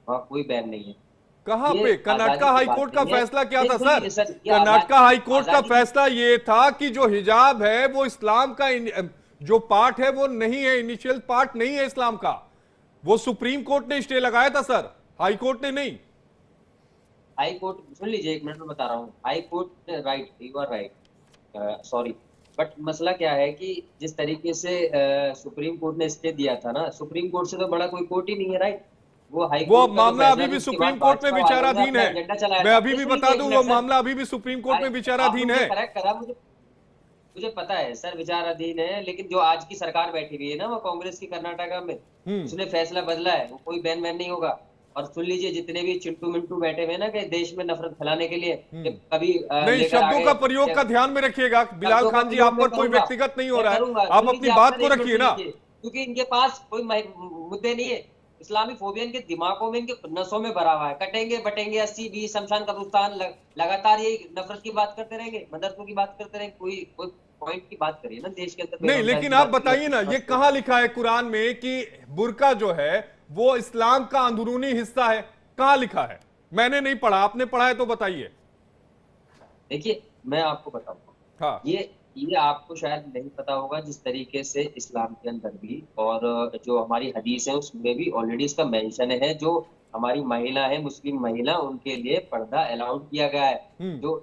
वहाँ कोई बैन नहीं है। कहां ये पे? कर्नाटका आजादी की बात हाईकोर्ट का नहीं है। फैसला क्या नहीं था सर? सुनिए सर, ये कर्नाटका आजादी हाईकोर्ट का आजादी की। फैसला ये था कि जो हिजाब है वो इस्लाम का जो पार्ट है वो नहीं है, इनिशियल पार्ट नहीं है इस्लाम का। वो सुप्रीम कोर्ट ने स्टे लगाया था सर, हाई कोर्ट ने नहीं। हाई कोर्ट सुन लीजिए, एक मिनट में बता रहा हूँ। High court right, you are right, sorry. But मसला क्या है कि जिस तरीके से सुप्रीम कोर्ट ने स्टे दिया था ना, सुप्रीम कोर्ट से तो बड़ा कोई कोर्ट ही नहीं है, राइट। वो हाई वो कोर्ट का जो मामला फैसला अभी था भी उसके सुप्रीम बाद कोर्ट में भाजपा वालों ने विचाराधीन अपना है। एजेंडा चलाया मैं था। अभी नहीं भी सुन बता लीजिए एक दूं, वो मिनट सर। मामला अभी भी सुप्रीम कोर्ट में आपने विचाराधीन मुझे है। करेक्ट करा, मुझे पता है सर विचाराधीन है, लेकिन जो आज की सरकार बैठी हुई है ना, वो कांग्रेस की कर्नाटका में, हम्म। उसने फैसला बदला है। वो कोई बैन वैन नहीं होगा। और सुन लीजिए, जितने भी चिंटू मिंटू बैठे हुए हैं ना कि देश में नफरत फैलाने के लिए, कि कभी नहीं, लेकर आ शब्दों गए का प्रयोग कि का ध्यान में रखिएगा बिलाल शब्दों का खान जी, प्रयोग आप मैं पर कोई करूंगा। व्यक्तिगत नहीं हो मैं रहा है। करूंगा, आप सुन अपनी लीजिए आप बात सर, को एक मिनट रखिए सुन ना। लीजिए, क्योंकि इनके पास कोई मुद्दे नहीं है। इस्लामी फोबिया इनके दिमागों में, इनके नसों में भरा हुआ है। कटेंगे बटेंगे 80-20 शमशान कब्रिस्तान, लगातार यही नफरत की बात करते रहेंगे, मदरसों की बात करते रहेंगे। कोई कोई पॉइंट की बात करिए ना, देश के अंदर नहीं, बेरोजगारी लेकिन की आप बात करिए, बताइए अपनी ना, ये समाज को। कहां लिखा है कुरान में कि बुर्का जो है वो इस्लाम का अंदरूनी हिस्सा है? कहां लिखा है? मैंने नहीं पढ़ा, आपने पढ़ा है तो बताइए। देखिए, मैं आपको बताऊंगा। हाँ। ये आपको शायद नहीं पता होगा, जिस तरीके से इस्लाम के अंदर भी और जो हमारी हदीस है उसमें भी ऑलरेडी इसका मेंशन है। जो हमारी महिला है, मुस्लिम महिला, उनके लिए पर्दा अलाउड किया गया है। हम्म। जो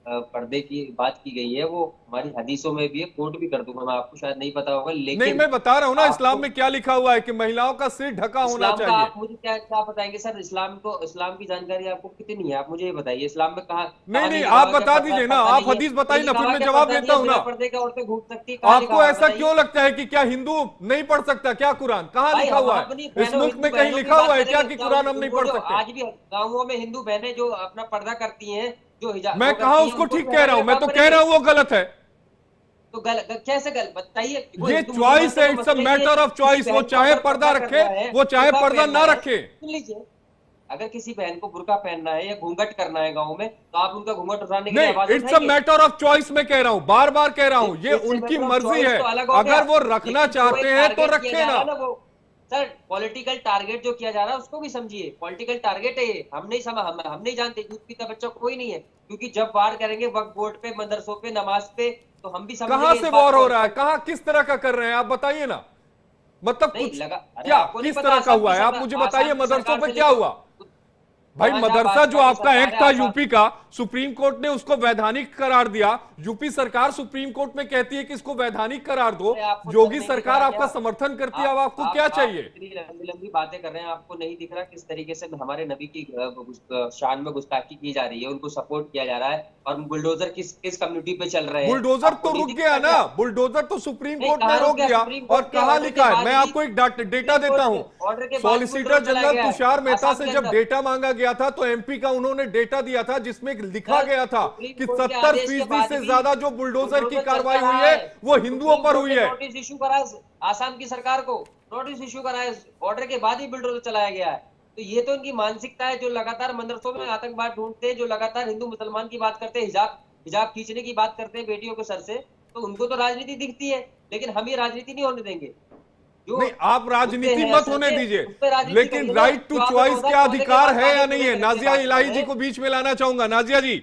पर्दे की बात की गई है वो हमारी हदीसों में भी है। कोट भी कर दूंगा मैं, आपको शायद नहीं पता होगा, नहीं, लेकिन मैं बता रहा हूं ना, इस्लाम आपको में क्या लिखा हुआ है कि महिलाओं का सिर ढका होना इस्लाम का चाहिए। आप मुझे क्या क्या बताएंगे सर? इस्लाम की जानकारी आपको कितनी है? आप मुझे ये बताइए, इस्लाम में कहाँ नहीं कहाँ नहीं, नहीं लिखा आप हुआ क्या बता पर्दा दीजिए ना, पर्दा आप नहीं है? हदीस बताइए नहीं ना, लिखा फिर हुआ मैं क्या जवाब पर्दा नहीं देता है? हूं बिना ना। पर्दे के औरतें घूम सकती है? कहाँ लिखा आपको हुआ है ऐसा क्यों बताइए। लगता है कि क्या हिंदू नहीं पढ़ सकता क्या कुरान? कहां भाई लिखा हम हुआ है? अपनी इस बहनों, मुल्क हिंदू में कहीं बहनों की लिखा बात हुआ है क्या करेंगे कि क्या? कुरान हम नहीं वो पढ़ जो सकते? आज भी गाँवों में हिंदू बहनें जो अपना पर्दा करती हैं, जो हिजाब मैं वो कहा करती हैं, उसको उनको भी ठीक कह पहनाने रहा हूं, का मैं काम तो कह करेंगे? रहा हूं वो गलत है। तो कैसे गलत बताइए? वो ये हिंदू मुसलमान चॉइस का है, तो इट्स अ मसला ही है। मैटर ऑफ किसी चॉइस। वो बहन को चाहे अगर पर्दा पर्दा रखे, करना है, वो चाहे बुर्का पर्दा पहनना ना है, रखे। सुन लीजिए, अगर किसी बहन को बुर्का पहनना है या घूंघट करना है गाँव में, तो आप उनका घूंघट उठाने के लिए आवाज नहीं, इट्स अ उठाएंगे? Matter of choice. मैं कह रहा हूं, बार बार कह रहा हूं, ये इट्स ए उनकी मैटर ऑफ मर्जी चॉइस है। तो अलग हो गया, अगर वो रखना लेकिन जो चाहते एक हैं तो टारगेट किया रखे जा रहा ना। है ना, वो सर पॉलिटिकल टारगेट जो किया जा रहा है उसको भी समझिए। पॉलिटिकल टारगेट है ये। हम नहीं समझ, हम नहीं जानते, दूध पीता बच्चा कोई नहीं है। क्योंकि जब वार करेंगे वक्त बोर्ड पे, मदरसों पे, नमाज पे, तो हम भी कहां समझेंगे इस से बात वॉर को। हो और रहा है? तब कहां किस तरह का कर रहे हैं आप बताइए ना। मतलब नहीं कुछ लगा। अरे क्या, आपको नहीं किस पता, तरह का हुआ है? आप मुझे बताइए आसाम की मदरसों सरकार पे से क्या लेके हुआ। भाई, जहां जहां मदरसा जो भाजपा की आपका सरकार एक्ट है, था आसाम। यूपी का, सुप्रीम कोर्ट ने उसको वैधानिक करार दिया। यूपी सरकार सुप्रीम कोर्ट में कहती है कि इसको वैधानिक करार दो। अरे आपको सर योगी नहीं दिख सरकार रहा आपका क्या? समर्थन करती है, अब आपको क्या आप चाहिए? इतनी लंबी लंबी बातें कर रहे हैं, आपको नहीं दिख रहा किस तरीके से हमारे नबी की शान में गुस्ताखी की जा रही है, उनको सपोर्ट किया जा रहा है, और बुलडोजर किस किस कम्युनिटी पे चल रहे हैं? बुलडोजर आपको तो नहीं रुक गया दिखता ना, क्या? बुलडोजर तो सुप्रीम नहीं, कोर्ट ने कहाँ रुक रोक गया? दिया। सुप्रीम और कोर्ट के कहां ऑर्डर के लिखा है, बाद मैं भी आपको एक डेटा सुप्रीम देता कोर्ट हूं। के ऑर्डर के बाद भी सॉलिसिटर बुलडोजर चलाया जनरल गया है तुषार मेहता आसाम से के जब अंदर। डेटा मांगा गया था तो एमपी का उन्होंने डेटा दिया था जिसमें लिखा सर गया था सुप्रीम कि कोर्ट के आदेश के 70% बाद से भी ज्यादा जो बुलडोजर की बुलडोजर कार्रवाई चलता हुई रहा है है। वो तो हिंदुओं सुप्रीम पर कोर्ट हुई ने है। नोटिस इशू करा आसाम की सरकार को, नोटिस इशू करा है, ऑर्डर के बाद ही बुलडोजर चलाया गया है। तो ये तो उनकी मानसिकता है, जो लगातार मदरसों में आतंकवाद ढूंढते हैं, जो लगातार हिंदू मुसलमान की बात करते हैं, हिजाब हिजाब खींचने की बात करते हैं बेटियों के सर से, तो उनको तो राजनीति दिखती है। लेकिन हम ये राजनीति नहीं होने देंगे। जो नहीं, आप मुद्दे राजनीति हैं मत असल होने के, दीजिए, उस पर राजनीति लेकिन करिए ना। राइट टू जो आपने चॉइस का 2014 के अधिकार बाद है या वादे नहीं पूरे है? करने की नाजिया बात कर इलाही रहे जी हैं। को बीच में लाना चाहूंगा। नाजिया जी।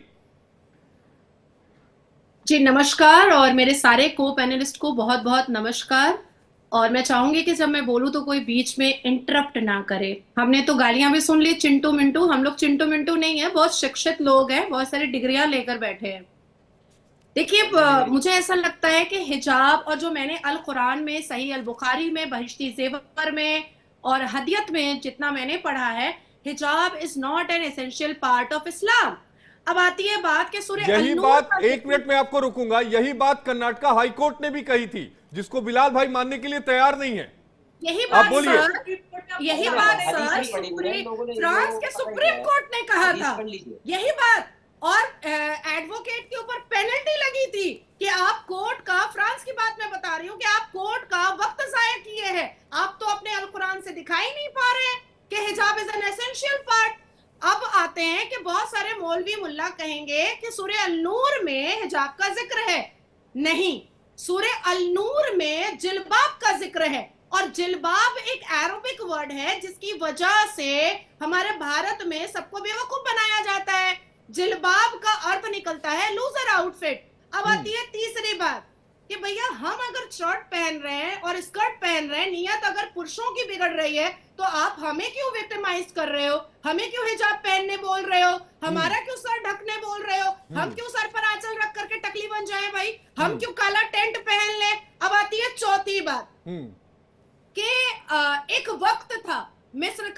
जी नमस्कार, और मेरे सारे को पैनलिस्ट को बहुत बहुत नमस्कार। और मैं चाहूंगी कि जब मैं बोलूं तो कोई बीच में इंटरप्ट ना करे। हमने तो गालियां भी सुन ली, चिंटू मिंटू। हम लोग चिंटू मिंटू नहीं है, बहुत शिक्षित लोग हैं, बहुत सारी डिग्रियां लेकर बैठे हैं। देखिए, कौन सी डिग्री? मुझे ऐसा लगता है कि हिजाब, और जो मैंने अल कुरान में, सही अल बुखारी में, बहिश्ती जेवर में और हदियत में जितना मैंने पढ़ा है, हिजाब is not an essential part of Islam. अब आती है बात कि सूर्य यही अल-नूर बात, का एक जिक्र। मिनट में आपको रुकूंगा, यही बात कर्नाटका हाईकोर्ट ने भी कही थी, जिसको बिलाल भाई मानने के लिए तैयार नहीं है। यही आप बात बोलिए। सर, यही लोगों ने बात हदीस सर नहीं पढ़ी हुई है इन लोगों ने, इन फ्रांस लोगों के को पता ही क्या सुप्रीम है। कोर्ट ने कहा हदीस था। पढ़ लीजिए। यही बात। और एडवोकेट के ऊपर पेनल्टी लगी थी कि आप कोर्ट का, फ्रांस की बात मैं बता रही हूँ, कि आप कोर्ट का वक्त जाया किए हैं। आप तो अपने अल कुरान से दिखाई नहीं पा रहे हैं कि हिजाब इज एन एसेंशियल पार्ट। अब आते हैं कि बहुत सारे मौलवी मुल्ला कहेंगे कि सूरह अल-नूर में हिजाब का जिक्र है। नहीं, सूरह अल-नूर में जिल्बाब का जिक्र है। और जिलबाब एक अरबिक वर्ड है जिसकी वजह से हमारे भारत में सबको बेवकूफ बनाया जाता है। जिलबाब का अर्थ निकलता है लूजर आउटफिट। अब आती है तीसरी बात कि भैया हम अगर शर्ट पहन रहे हैं और स्कर्ट पहन रहे हैं, नियत अगर पुरुषों की बिगड़ रही है तो आप हमें क्यों विक्टिमाइज कर रहे हो? हमें क्यों हिजाब पहनने बोल रहे हो? हमारा क्यों सर ढकने बोल रहे हो? हम क्यों सर पर आंचल रख करके टकली बन जाए भाई? हम क्यों काला टेंट पहन ले? अब आती है चौथी बात कि एक वक्त था, मिस्र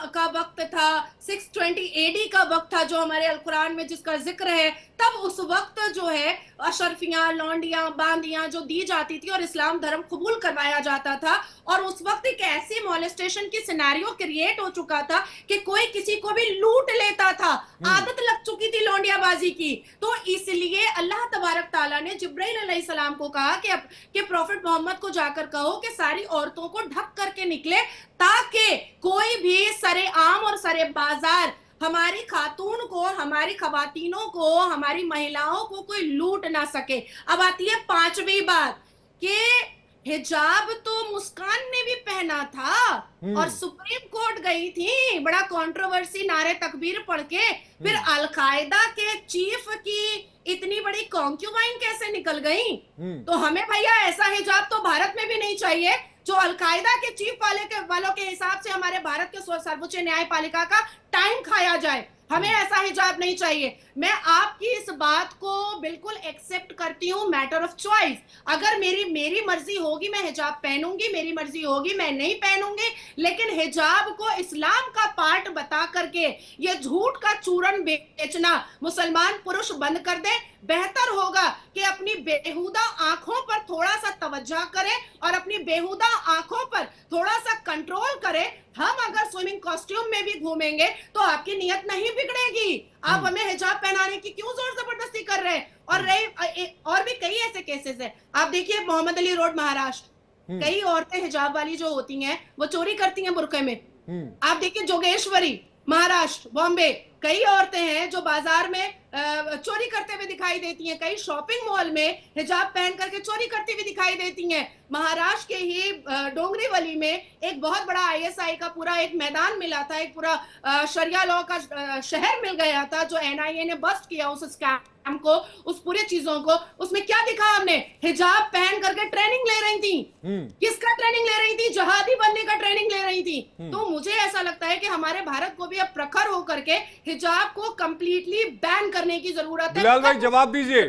का वक्त था, 620 एडी का वक्त था जो हमारे अल कुरान में जिसका जिक्र है। तब उस वक्त जो है अशरफियां, लौंडियां, बांदियां जो दी जाती थी और इस्लाम धर्म कबूल करवाया जाता था। और उस वक्त एक ऐसी मॉलेस्टेशन की सिनेरियो क्रिएट हो चुका था कि कोई किसी को भी लूट लेता था। आदत लग चुकी थी लौंडियाबाजी की। तो इसलिए अल्लाह तबारक ताला ने जिब्राइल अलैहिस्सलाम को कहा कि प्रॉफिट मोहम्मद को जाकर कहो कि सारी औरतों को ढक करके निकले, ताकि कोई भी सरे आम और सरे बाजार हमारी खातून को, हमारी खवातीनों को, हमारी महिलाओं को कोई लूट ना सके। अब आती है पांचवी बात कि हिजाब तो मुस्कान ने भी पहना था और सुप्रीम कोर्ट गई थी बड़ा कंट्रोवर्सी नारे तकबीर पढ़ के। फिर अलकायदा के चीफ की इतनी बड़ी कॉन्क्यूबाइन कैसे निकल गई? तो हमें भैया ऐसा हिजाब तो भारत में भी नहीं चाहिए जो अलकायदा के चीफ वालों के हिसाब से हमारे भारत के सर्वोच्च न्यायपालिका का टाइम खाया जाए। हमें ऐसा हिजाब नहीं चाहिए। मैं आपकी इस बात को बिल्कुल एक्सेप्ट करती हूँ, मैटर ऑफ चॉइस। अगर मेरी मर्जी होगी मैं हिजाब पहनूंगी, मेरी मर्जी होगी मैं नहीं पहनूंगी, लेकिन हिजाब को इस्लाम का पार्ट बता करके ये झूठ का चूरन बेचना मुसलमान पुरुष बंद कर दे। बेहतर होगा कि अपनी बेहुदा आंखों पर थोड़ा सा तवज्जो करे और अपनी बेहुदा आंखों पर थोड़ा सा कंट्रोल करे। हम अगर स्विमिंग कॉस्ट्यूम में भी घूमेंगे तो आपकी नियत नहीं बिगड़ेगी। आप हमें हिजाब पहनाने की क्यों जोर जबरदस्ती कर रहे हैं? और भी कई ऐसे केसेस है। आप देखिए मोहम्मद अली रोड महाराष्ट्र, कई औरतें हिजाब वाली जो होती हैं वो चोरी करती हैं बुर्के में। आप देखिए जोगेश्वरी महाराष्ट्र, बॉम्बे, कई औरतें हैं जो बाजार में चोरी करते हुए दिखाई देती हैं। कई शॉपिंग मॉल में हिजाब पहन करके चोरी करती हुई दिखाई देती हैं। महाराष्ट्र के ही डोंगरीवली में एक बहुत बड़ा आईएसआई का पूरा एक मैदान मिला था, एक पूरा शरिया लॉ का शहर मिल गया था जो एनआईए ने बस्ट किया उस स्कैम को, उस पूरे चीजों को। उसमें क्या दिखा हमने? हिजाब पहन करके ट्रेनिंग ले रही थी। किसका ट्रेनिंग ले रही थी? जहादी बनने का ट्रेनिंग ले रही थी। तो मुझे ऐसा लगता है कि हमारे भारत को भी अब प्रखर होकर के हिजाब को कंप्लीटली बैन करने की जरूरत है। बिलाल भाई जवाब दीजिए।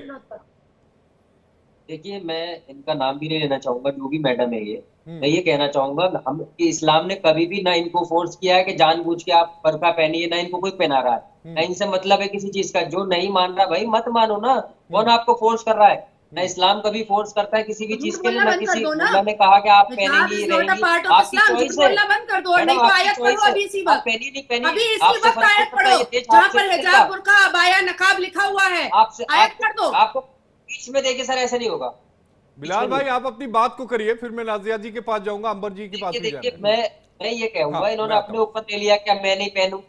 देखिए, मैं इनका नाम भी नहीं लेना चाहूंगा, जो भी मैडम है ये, मैं ये कहना चाहूंगा हम कि इस्लाम ने कभी भी ना इनको फोर्स किया है कि जानबूझ के आप बर्का पहनिए, ना इनको कोई पहना रहा है, ना इनसे मतलब है किसी चीज का। जो नहीं मान रहा भाई मत मानो ना, कौन आपको फोर्स कर रहा है? ना इस्लाम कभी फोर्स करता है किसी भी चीज के लिए, ना किसी अल्लाह ने कहा कि आप पहनेंगी रहेंगी, आपकी चॉइस है। बंद कर दो, नहीं तो आयत पढ़ो अभी इसी वक्त, पहनी नहीं पहनी, अभी इसी वक्त आयत पढ़ो जहां पर हिजाब, बुर्का, अबाया, नकाब लिखा हुआ है। आपसे आयत पढ़ दो। आपको बीच में देखिए सर, ऐसा नहीं होगा। बिलाल भाई आप अपनी बात को करिए, फिर मैं नाजिया जी के पास जाऊंगा, अंबर जी के पास भी जाना है। मैं ये कहूंगा, इन्होंने अपने ऊपर ले लिया कि मैं नहीं पहनूंगी,